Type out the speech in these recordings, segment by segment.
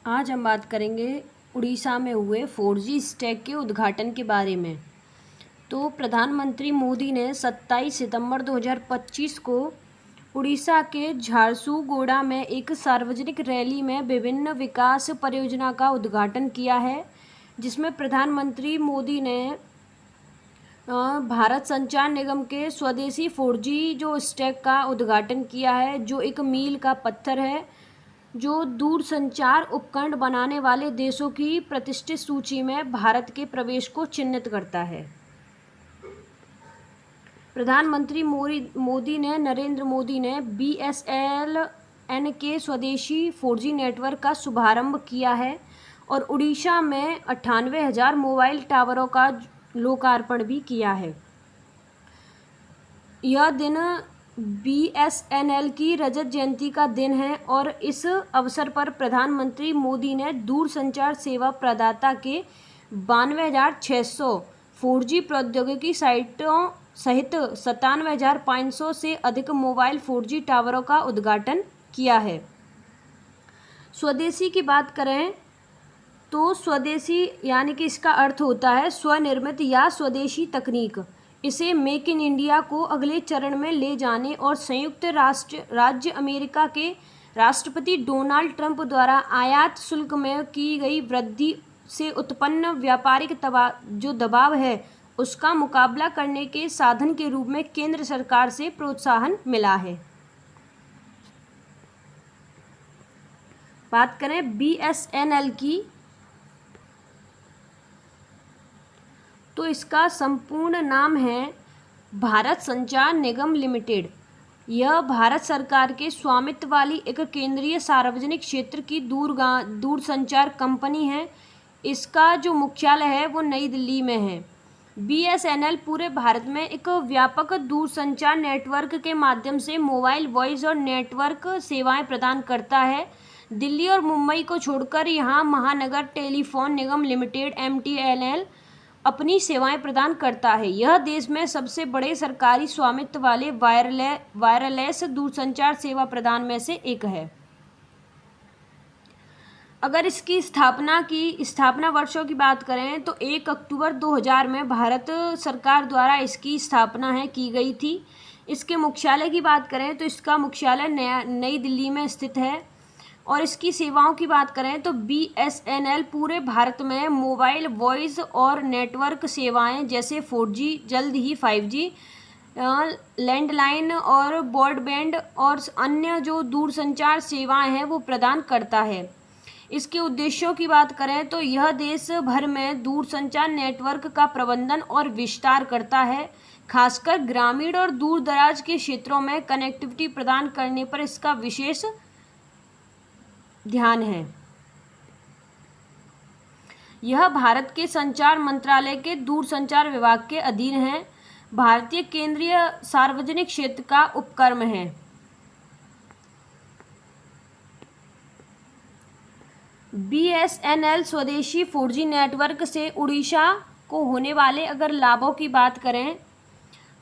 आज हम बात करेंगे उड़ीसा में हुए 4G स्टैक के उद्घाटन के बारे में। तो प्रधानमंत्री मोदी ने 27 सितंबर 2025 को उड़ीसा के झारसुगुड़ा में एक सार्वजनिक रैली में विभिन्न विकास परियोजना का उद्घाटन किया है, जिसमें प्रधानमंत्री मोदी ने भारत संचार निगम के स्वदेशी 4G जो स्टैक का उद्घाटन किया है, जो एक मील का पत्थर है जो दूरसंचार उपकरण बनाने वाले देशों की प्रतिष्ठित सूची में भारत के प्रवेश को चिन्हित करता है। प्रधानमंत्री नरेंद्र मोदी ने BSNL के स्वदेशी 4G नेटवर्क का शुभारंभ किया है और उड़ीसा में 98,000 मोबाइल टावरों का लोकार्पण भी किया है। यह दिन BSNL की रजत जयंती का दिन है और इस अवसर पर प्रधानमंत्री मोदी ने दूरसंचार सेवा प्रदाता के 92,600 4G प्रौद्योगिकी साइटों सहित 97,500 से अधिक मोबाइल 4G टावरों का उद्घाटन किया है। स्वदेशी की बात करें तो स्वदेशी यानी कि इसका अर्थ होता है स्वनिर्मित या स्वदेशी तकनीक। इसे मेक इन इंडिया को अगले चरण में ले जाने और संयुक्त राज्य अमेरिका के राष्ट्रपति डोनाल्ड ट्रंप द्वारा आयात शुल्क में की गई वृद्धि से उत्पन्न व्यापारिक जो दबाव है उसका मुकाबला करने के साधन के रूप में केंद्र सरकार से प्रोत्साहन मिला है। बात करें BSNL की, तो इसका संपूर्ण नाम है भारत संचार निगम लिमिटेड। यह भारत सरकार के स्वामित्व वाली एक केंद्रीय सार्वजनिक क्षेत्र की दूरसंचार कंपनी है। इसका जो मुख्यालय है वो नई दिल्ली में है। BSNL पूरे भारत में एक व्यापक दूरसंचार नेटवर्क के माध्यम से मोबाइल वॉइस और नेटवर्क सेवाएं प्रदान करता है। दिल्ली और मुंबई को छोड़कर यहाँ महानगर टेलीफोन निगम लिमिटेड MTNL अपनी सेवाएं प्रदान करता है। यह देश में सबसे बड़े सरकारी स्वामित्व वाले वायरलेस दूरसंचार सेवा प्रदान में से एक है। अगर इसकी स्थापना वर्षों की बात करें तो 1 अक्टूबर 2000 में भारत सरकार द्वारा इसकी स्थापना की गई थी। इसके मुख्यालय की बात करें तो इसका मुख्यालय नई दिल्ली में स्थित है और इसकी सेवाओं की बात करें तो BSNL पूरे भारत में मोबाइल वॉइस और नेटवर्क सेवाएं जैसे 4G, जल्द ही 5G, लैंडलाइन और ब्रॉडबैंड और अन्य जो दूरसंचार सेवाएं हैं वो प्रदान करता है। इसके उद्देश्यों की बात करें तो यह देश भर में दूरसंचार नेटवर्क का प्रबंधन और विस्तार करता है। खासकर ग्रामीण और दूर दराज के क्षेत्रों में कनेक्टिविटी प्रदान करने पर इसका विशेष ध्यान है। यह भारत के संचार मंत्रालय के दूरसंचार विभाग के अधीन है। भारतीय केंद्रीय सार्वजनिक क्षेत्र का उपक्रम है। BSNL स्वदेशी 4G नेटवर्क से उड़ीसा को होने वाले अगर लाभों की बात करें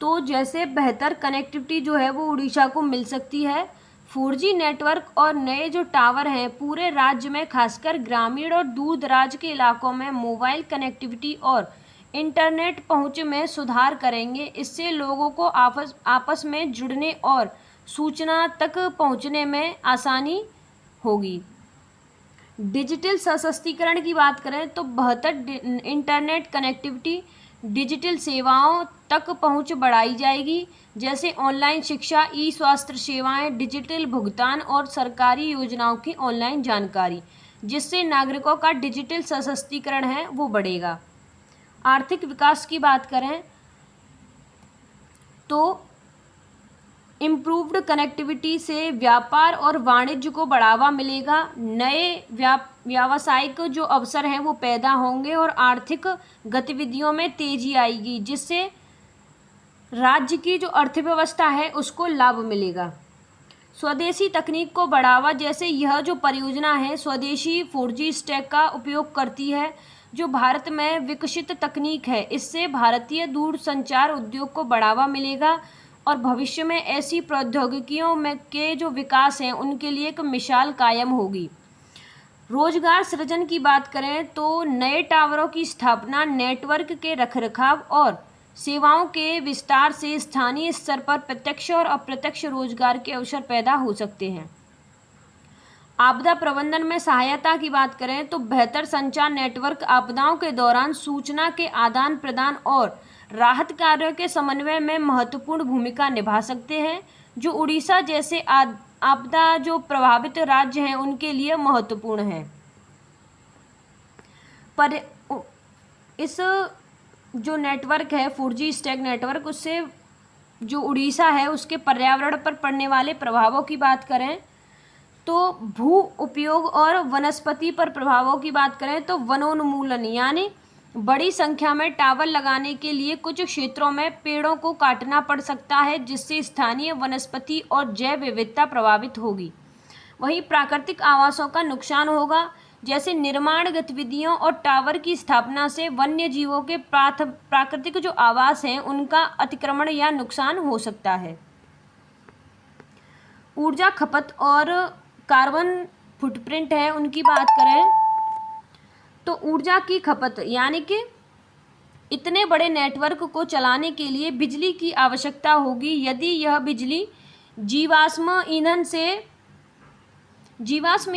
तो जैसे बेहतर कनेक्टिविटी जो है वो उड़ीसा को मिल सकती है। 4G नेटवर्क और नए जो टावर हैं पूरे राज्य में खासकर ग्रामीण और दूर दराज के इलाकों में मोबाइल कनेक्टिविटी और इंटरनेट पहुंच में सुधार करेंगे। इससे लोगों को आपस में जुड़ने और सूचना तक पहुंचने में आसानी होगी। डिजिटल सशक्तिकरण की बात करें तो बेहतर इंटरनेट कनेक्टिविटी डिजिटल सेवाओं तक पहुंच बढ़ाई जाएगी, जैसे ऑनलाइन शिक्षा, स्वास्थ्य सेवाएं, डिजिटल भुगतान और सरकारी योजनाओं की ऑनलाइन जानकारी, जिससे नागरिकों का डिजिटल सशक्तिकरण है वो बढ़ेगा। आर्थिक विकास की बात करें तो इम्प्रूव्ड कनेक्टिविटी से व्यापार और वाणिज्य को बढ़ावा मिलेगा। नए व्यावसायिक जो अवसर हैं वो पैदा होंगे और आर्थिक गतिविधियों में तेजी आएगी, जिससे राज्य की जो अर्थव्यवस्था है उसको लाभ मिलेगा। स्वदेशी तकनीक को बढ़ावा, जैसे यह जो परियोजना है स्वदेशी 4G स्टैक का उपयोग करती है जो भारत में विकसित तकनीक है। इससे भारतीय दूरसंचार उद्योग को बढ़ावा मिलेगा और भविष्य में ऐसी प्रौद्योगिकियों में के जो विकास हैं उनके लिए एक मिसाल कायम होगी। रोजगार सृजन की बात करें तो नए टावरों की स्थापना, नेटवर्क के रखरखाव और सेवाओं के विस्तार से स्थानीय स्तर पर प्रत्यक्ष और अप्रत्यक्ष रोजगार के अवसर पैदा हो सकते हैं। आपदा प्रबंधन में सहायता की बात करें तो बेहतर संचार नेटवर्क आपदाओं के दौरान सूचना के आदान प्रदान और राहत कार्यों के समन्वय में महत्वपूर्ण भूमिका निभा सकते हैं, जो उड़ीसा जैसे आपदा जो प्रभावित राज्य हैं उनके लिए महत्वपूर्ण है। पर इस जो नेटवर्क है 4G स्टैक नेटवर्क, उससे जो उड़ीसा है उसके पर्यावरण पर पड़ने वाले प्रभावों की बात करें तो भू उपयोग और वनस्पति पर प्रभावों की बात करें तो वनोन्मूलन यानी बड़ी संख्या में टावर लगाने के लिए कुछ क्षेत्रों में पेड़ों को काटना पड़ सकता है, जिससे स्थानीय वनस्पति और जैव विविधता प्रभावित होगी। वहीं प्राकृतिक आवासों का नुकसान होगा, जैसे निर्माण गतिविधियों और टावर की स्थापना से वन्य जीवों के प्राकृतिक जो आवास हैं उनका अतिक्रमण या नुकसान हो सकता है। ऊर्जा खपत और कार्बन फुटप्रिंट है उनकी बात करें तो ऊर्जा की खपत यानी कि इतने बड़े नेटवर्क को चलाने के लिए बिजली की आवश्यकता होगी। यदि यह बिजली जीवाश्म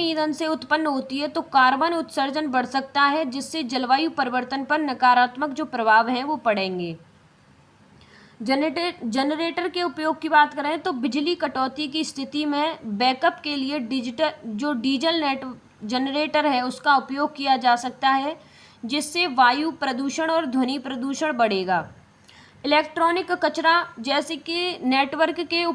ईंधन से उत्पन्न होती है तो कार्बन उत्सर्जन बढ़ सकता है, जिससे जलवायु परिवर्तन पर नकारात्मक जो प्रभाव हैं वो पड़ेंगे। जनरेटर के उपयोग की बात करें तो बिजली कटौती की स्थिति में बैकअप के लिए डीजल जनरेटर है उसका उपयोग किया जा सकता है, जिससे वायु प्रदूषण और ध्वनि प्रदूषण बढ़ेगा। इलेक्ट्रॉनिक कचरा जैसे कि नेटवर्क के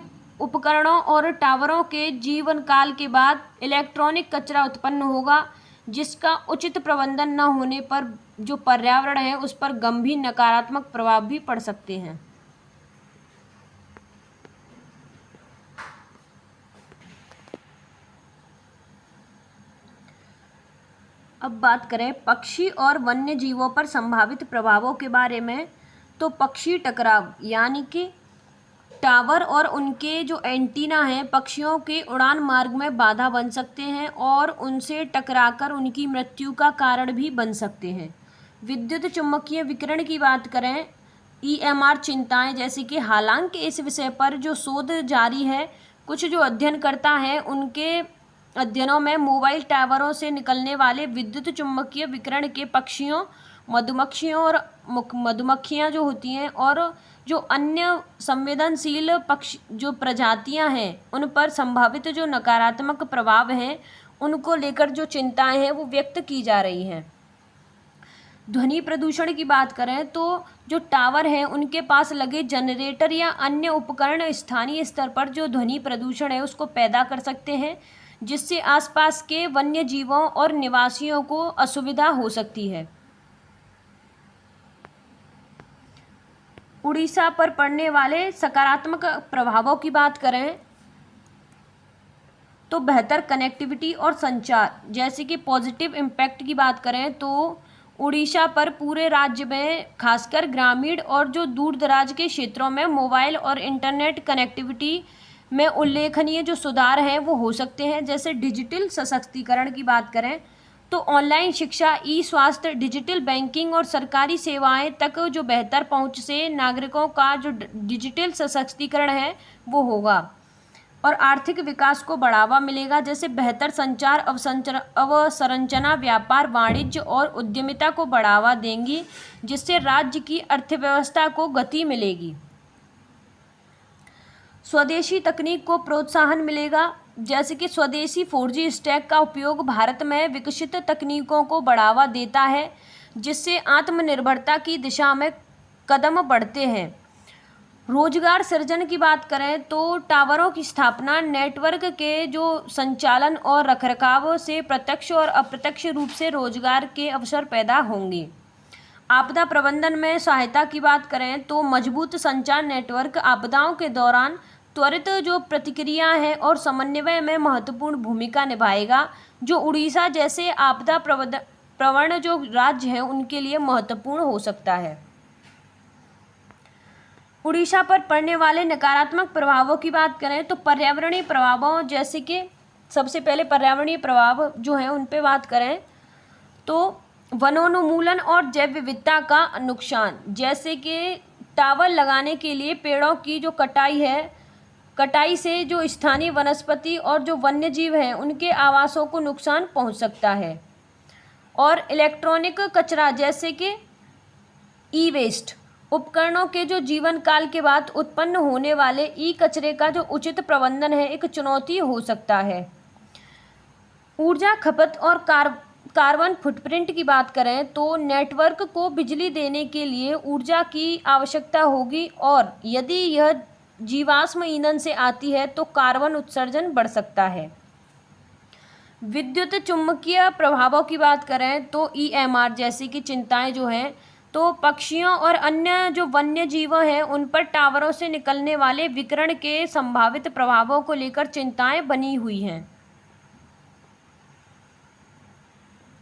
उपकरणों और टावरों के जीवन काल के बाद इलेक्ट्रॉनिक कचरा उत्पन्न होगा, जिसका उचित प्रबंधन न होने पर जो पर्यावरण है उस पर गंभीर नकारात्मक प्रभाव भी पड़ सकते हैं। अब बात करें पक्षी और वन्य जीवों पर संभावित प्रभावों के बारे में तो पक्षी टकराव यानी कि टावर और उनके जो एंटीना हैं पक्षियों के उड़ान मार्ग में बाधा बन सकते हैं और उनसे टकराकर उनकी मृत्यु का कारण भी बन सकते हैं। विद्युत चुम्बकीय विकिरण की बात करें EMR चिंताएं, जैसे कि हालांकि इस विषय पर जो शोध जारी है, कुछ जो अध्ययनकर्ता हैं उनके अध्ययनों में मोबाइल टावरों से निकलने वाले विद्युत चुम्बकीय विकिरण के पक्षियों, मधुमक्खियां जो होती हैं और जो अन्य संवेदनशील पक्षी जो प्रजातियां हैं उन पर संभावित जो नकारात्मक प्रभाव हैं उनको लेकर जो चिंताएं हैं वो व्यक्त की जा रही हैं। ध्वनि प्रदूषण की बात करें तो जो टावर हैं उनके पास लगे जनरेटर या अन्य उपकरण स्थानीय स्तर पर जो ध्वनि प्रदूषण है उसको पैदा कर सकते हैं, जिससे आसपास के वन्य जीवों और निवासियों को असुविधा हो सकती है। उड़ीसा पर पड़ने वाले सकारात्मक प्रभावों की बात करें तो बेहतर कनेक्टिविटी और संचार, जैसे कि पॉजिटिव इम्पैक्ट की बात करें तो उड़ीसा पर पूरे राज्य में खासकर ग्रामीण और जो दूर दराज के क्षेत्रों में मोबाइल और इंटरनेट कनेक्टिविटी में उल्लेखनीय जो सुधार हैं वो हो सकते हैं। जैसे डिजिटल सशक्तिकरण की बात करें तो ऑनलाइन शिक्षा, स्वास्थ्य, डिजिटल बैंकिंग और सरकारी सेवाएं तक जो बेहतर पहुंच से नागरिकों का जो डिजिटल सशक्तिकरण है वो होगा और आर्थिक विकास को बढ़ावा मिलेगा। जैसे बेहतर संचार अवसंरचना व्यापार, वाणिज्य और उद्यमिता को बढ़ावा देंगी, जिससे राज्य की अर्थव्यवस्था को गति मिलेगी। स्वदेशी तकनीक को प्रोत्साहन मिलेगा, जैसे कि स्वदेशी 4G स्टैक का उपयोग भारत में विकसित तकनीकों को बढ़ावा देता है, जिससे आत्मनिर्भरता की दिशा में कदम बढ़ते हैं। रोजगार सृजन की बात करें तो टावरों की स्थापना, नेटवर्क के जो संचालन और रखरखाव से प्रत्यक्ष और अप्रत्यक्ष रूप से रोजगार के अवसर पैदा होंगे। आपदा प्रबंधन में सहायता की बात करें तो मजबूत संचार नेटवर्क आपदाओं के दौरान त्वरित जो प्रतिक्रिया है और समन्वय में महत्वपूर्ण भूमिका निभाएगा, जो उड़ीसा जैसे आपदा प्रवण जो राज्य हैं उनके लिए महत्वपूर्ण हो सकता है। उड़ीसा पर पड़ने वाले नकारात्मक प्रभावों की बात करें तो पर्यावरणीय प्रभावों, जैसे कि सबसे पहले पर्यावरणीय प्रभाव जो हैं उन पे बात करें तो वनोन्मूलन और जैव विविधता का नुकसान, जैसे कि टावर लगाने के लिए पेड़ों की जो कटाई है, कटाई से जो स्थानीय वनस्पति और जो वन्य जीव हैं उनके आवासों को नुकसान पहुंच सकता है। और इलेक्ट्रॉनिक कचरा जैसे कि ई वेस्ट, उपकरणों के जो जीवन काल के बाद उत्पन्न होने वाले ई कचरे का जो उचित प्रबंधन है एक चुनौती हो सकता है। ऊर्जा खपत और कार्बन फुटप्रिंट की बात करें तो नेटवर्क को बिजली देने के लिए ऊर्जा की आवश्यकता होगी और यदि यह जीवाश्म ईंधन से आती है तो कार्बन उत्सर्जन बढ़ सकता है। विद्युत चुम्बकीय प्रभावों की बात करें तो ईएमआर जैसी की चिंताएं जो हैं तो पक्षियों और अन्य जो वन्य जीव हैं उन पर टावरों से निकलने वाले विकिरण के संभावित प्रभावों को लेकर चिंताएं बनी हुई हैं।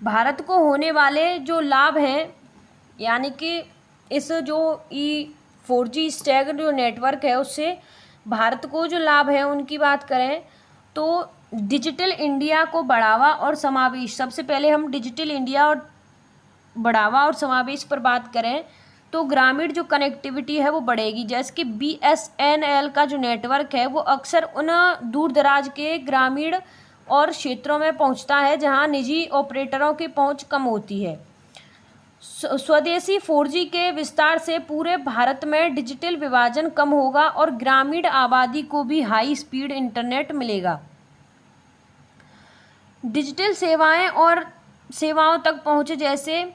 भारत को होने वाले जो लाभ हैं, यानी कि इस जो E4G स्टैग जो नेटवर्क है उससे भारत को जो लाभ है उनकी बात करें तो डिजिटल इंडिया को बढ़ावा और समावेश, सबसे पहले हम डिजिटल इंडिया और बढ़ावा और समावेश पर बात करें तो ग्रामीण जो कनेक्टिविटी है वो बढ़ेगी, जैसे कि BSNL का जो नेटवर्क है वो अक्सर उन दूर दराज के ग्रामीण और क्षेत्रों में पहुंचता है जहां निजी ऑपरेटरों की पहुंच कम होती है। स्वदेशी 4G के विस्तार से पूरे भारत में डिजिटल विभाजन कम होगा और ग्रामीण आबादी को भी हाई स्पीड इंटरनेट मिलेगा। डिजिटल सेवाएं और सेवाओं तक पहुँच, जैसे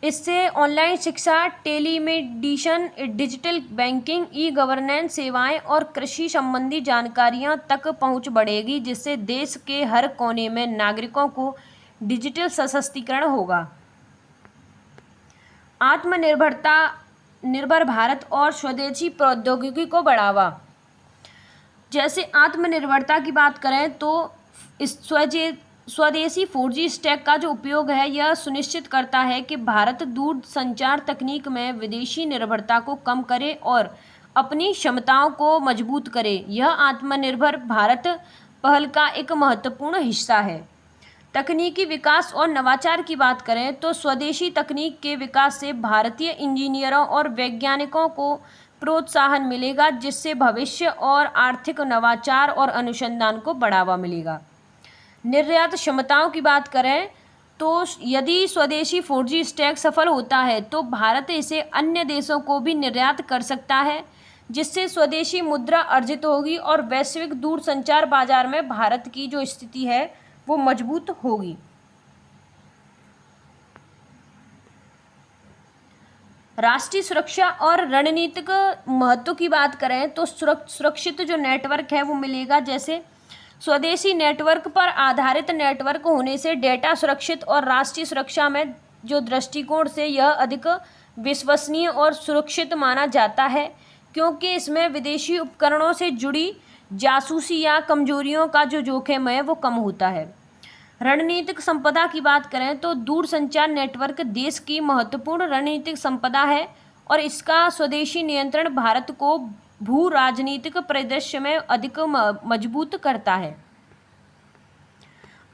इससे ऑनलाइन शिक्षा, telemedicine, digital banking, e governance सेवाएं और कृषि संबंधी जानकारियां तक पहुंच बढ़ेगी, जिससे देश के हर कोने में नागरिकों को डिजिटल सशक्तिकरण होगा। निर्भर भारत और स्वदेशी प्रौद्योगिकी को बढ़ावा, जैसे आत्मनिर्भरता की बात करें तो स्वदेशी 4G स्टैक का जो उपयोग है यह सुनिश्चित करता है कि भारत दूर संचार तकनीक में विदेशी निर्भरता को कम करे और अपनी क्षमताओं को मजबूत करे। यह आत्मनिर्भर भारत पहल का एक महत्वपूर्ण हिस्सा है। तकनीकी विकास और नवाचार की बात करें तो स्वदेशी तकनीक के विकास से भारतीय इंजीनियरों और वैज्ञानिकों को प्रोत्साहन मिलेगा, जिससे भविष्य और आर्थिक नवाचार और अनुसंधान को बढ़ावा मिलेगा। निर्यात क्षमताओं की बात करें तो यदि स्वदेशी 4G स्टैक सफल होता है तो भारत इसे अन्य देशों को भी निर्यात कर सकता है, जिससे स्वदेशी मुद्रा अर्जित होगी और वैश्विक दूरसंचार बाजार में भारत की जो स्थिति है वो मजबूत होगी। राष्ट्रीय सुरक्षा और रणनीतिक महत्व की बात करें तो सुरक्षित जो नेटवर्क है वो मिलेगा, जैसे स्वदेशी नेटवर्क पर आधारित नेटवर्क होने से डेटा सुरक्षित और राष्ट्रीय सुरक्षा में जो दृष्टिकोण से यह अधिक विश्वसनीय और सुरक्षित माना जाता है, क्योंकि इसमें विदेशी उपकरणों से जुड़ी जासूसी या कमजोरियों का जो जोखिम है वो कम होता है। रणनीतिक संपदा की बात करें तो दूरसंचार नेटवर्क देश की महत्वपूर्ण रणनीतिक संपदा है और इसका स्वदेशी नियंत्रण भारत को भू राजनीतिक परिदृश्य में अधिक मजबूत करता है।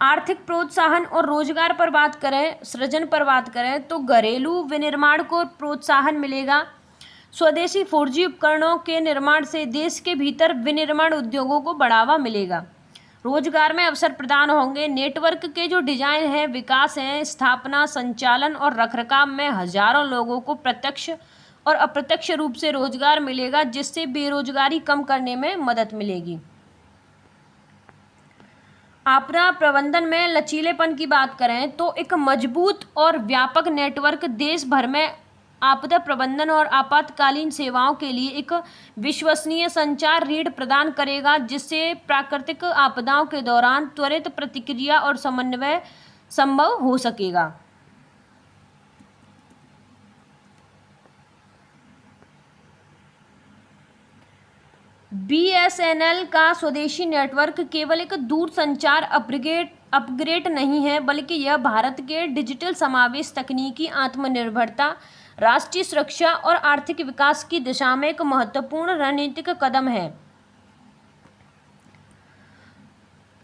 आर्थिक प्रोत्साहन और रोजगार पर बात करें, सृजन पर बात करें तो घरेलू विनिर्माण को प्रोत्साहन मिलेगा। स्वदेशी 4G उपकरणों के निर्माण से देश के भीतर विनिर्माण उद्योगों को बढ़ावा मिलेगा, रोजगार में अवसर प्रदान होंगे। नेटवर्क के जो डिजाइन है, विकास है, स्थापना, संचालन और रखरखाव में हजारों लोगों को प्रत्यक्ष और अप्रत्यक्ष रूप से रोजगार मिलेगा, जिससे बेरोजगारी कम करने में मदद मिलेगी। आपदा प्रबंधन में लचीलेपन की बात करें तो एक मजबूत और व्यापक नेटवर्क देश भर में आपदा प्रबंधन और आपातकालीन सेवाओं के लिए एक विश्वसनीय संचार रीढ़ प्रदान करेगा, जिससे प्राकृतिक आपदाओं के दौरान त्वरित प्रतिक्रिया और समन्वय संभव हो सकेगा। BSNL का स्वदेशी नेटवर्क केवल एक दूरसंचार अपग्रेड नहीं है, बल्कि यह भारत के डिजिटल समावेश, तकनीकी आत्मनिर्भरता, राष्ट्रीय सुरक्षा और आर्थिक विकास की दिशा में एक महत्वपूर्ण रणनीतिक कदम है।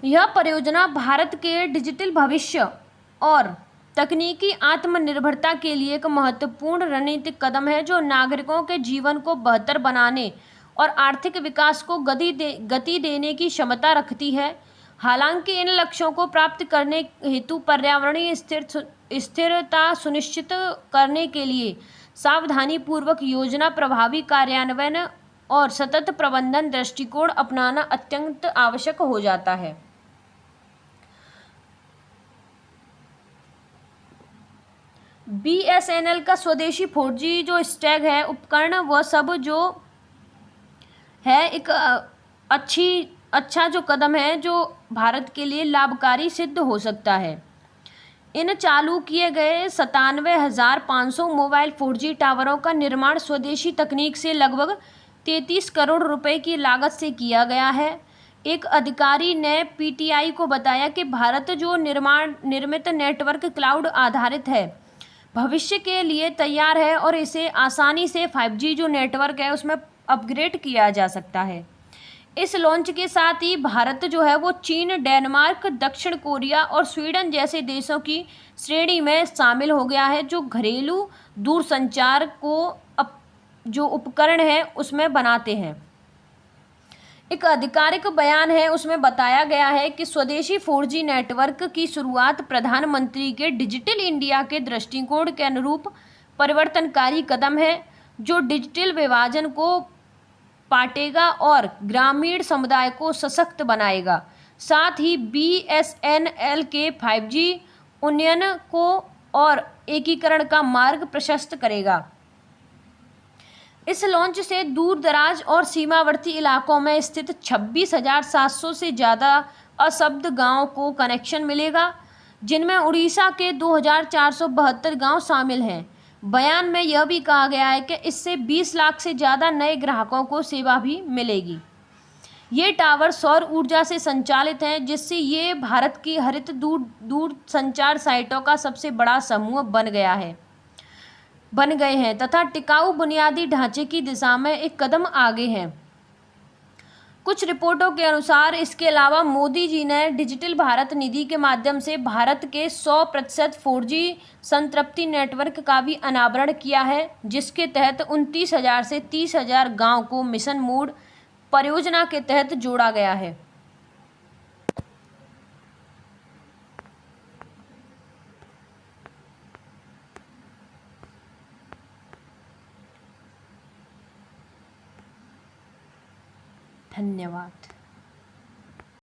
यह परियोजना भारत के डिजिटल भविष्य और तकनीकी आत्मनिर्भरता के लिए एक महत्वपूर्ण रणनीतिक कदम है, जो नागरिकों के जीवन को बेहतर बनाने और आर्थिक विकास को गति देने की क्षमता रखती है। हालांकि इन लक्ष्यों को प्राप्त करने हेतु पर्यावरणीय स्थिरता सुनिश्चित करने के लिए सावधानीपूर्वक योजना प्रभावी कार्यान्वयन और सतत प्रबंधन दृष्टिकोण अपनाना अत्यंत आवश्यक हो जाता है। BSNL का स्वदेशी 4G जो स्टैग है उपकरण, वह सब जो है एक अच्छा जो कदम है जो भारत के लिए लाभकारी सिद्ध हो सकता है। इन चालू किए गए 97,500 मोबाइल 4G टावरों का निर्माण स्वदेशी तकनीक से लगभग 33 करोड़ रुपए की लागत से किया गया है। एक अधिकारी ने PTI को बताया कि भारत जो निर्मित नेटवर्क क्लाउड आधारित है, भविष्य के लिए तैयार है और इसे आसानी से 5G जो नेटवर्क है उसमें अपग्रेड किया जा सकता है। इस लॉन्च के साथ ही भारत जो है वो चीन, डेनमार्क, दक्षिण कोरिया और स्वीडन जैसे देशों की श्रेणी में शामिल हो गया है, जो घरेलू दूरसंचार को जो उपकरण है उसमें बनाते हैं। एक आधिकारिक बयान है, उसमें बताया गया है कि स्वदेशी 4G नेटवर्क की शुरुआत प्रधानमंत्री के डिजिटल इंडिया के दृष्टिकोण के अनुरूप परिवर्तनकारी कदम है, जो डिजिटल विभाजन को पाटेगा और ग्रामीण समुदाय को सशक्त बनाएगा। साथ ही BSNL के 5G उन्नयन को और एकीकरण का मार्ग प्रशस्त करेगा। इस लॉन्च से दूर दराज और सीमावर्ती इलाकों में स्थित 26,700 से ज़्यादा असंबद्ध गाँव को कनेक्शन मिलेगा, जिनमें उड़ीसा के 2,472 गाँव शामिल हैं। बयान में यह भी कहा गया है कि इससे 20 लाख से ज़्यादा नए ग्राहकों को सेवा भी मिलेगी। ये टावर सौर ऊर्जा से संचालित हैं, जिससे ये भारत की हरित दूरसंचार साइटों का सबसे बड़ा समूह बन गए हैं तथा टिकाऊ बुनियादी ढांचे की दिशा में एक कदम आगे हैं। कुछ रिपोर्टों के अनुसार इसके अलावा मोदी जी ने डिजिटल भारत निधि के माध्यम से भारत के 100% 4G संतृप्ति नेटवर्क का भी अनावरण किया है, जिसके तहत 29,000 से 30,000 गाँव को मिशन मोड परियोजना के तहत जोड़ा गया है। धन्यवाद।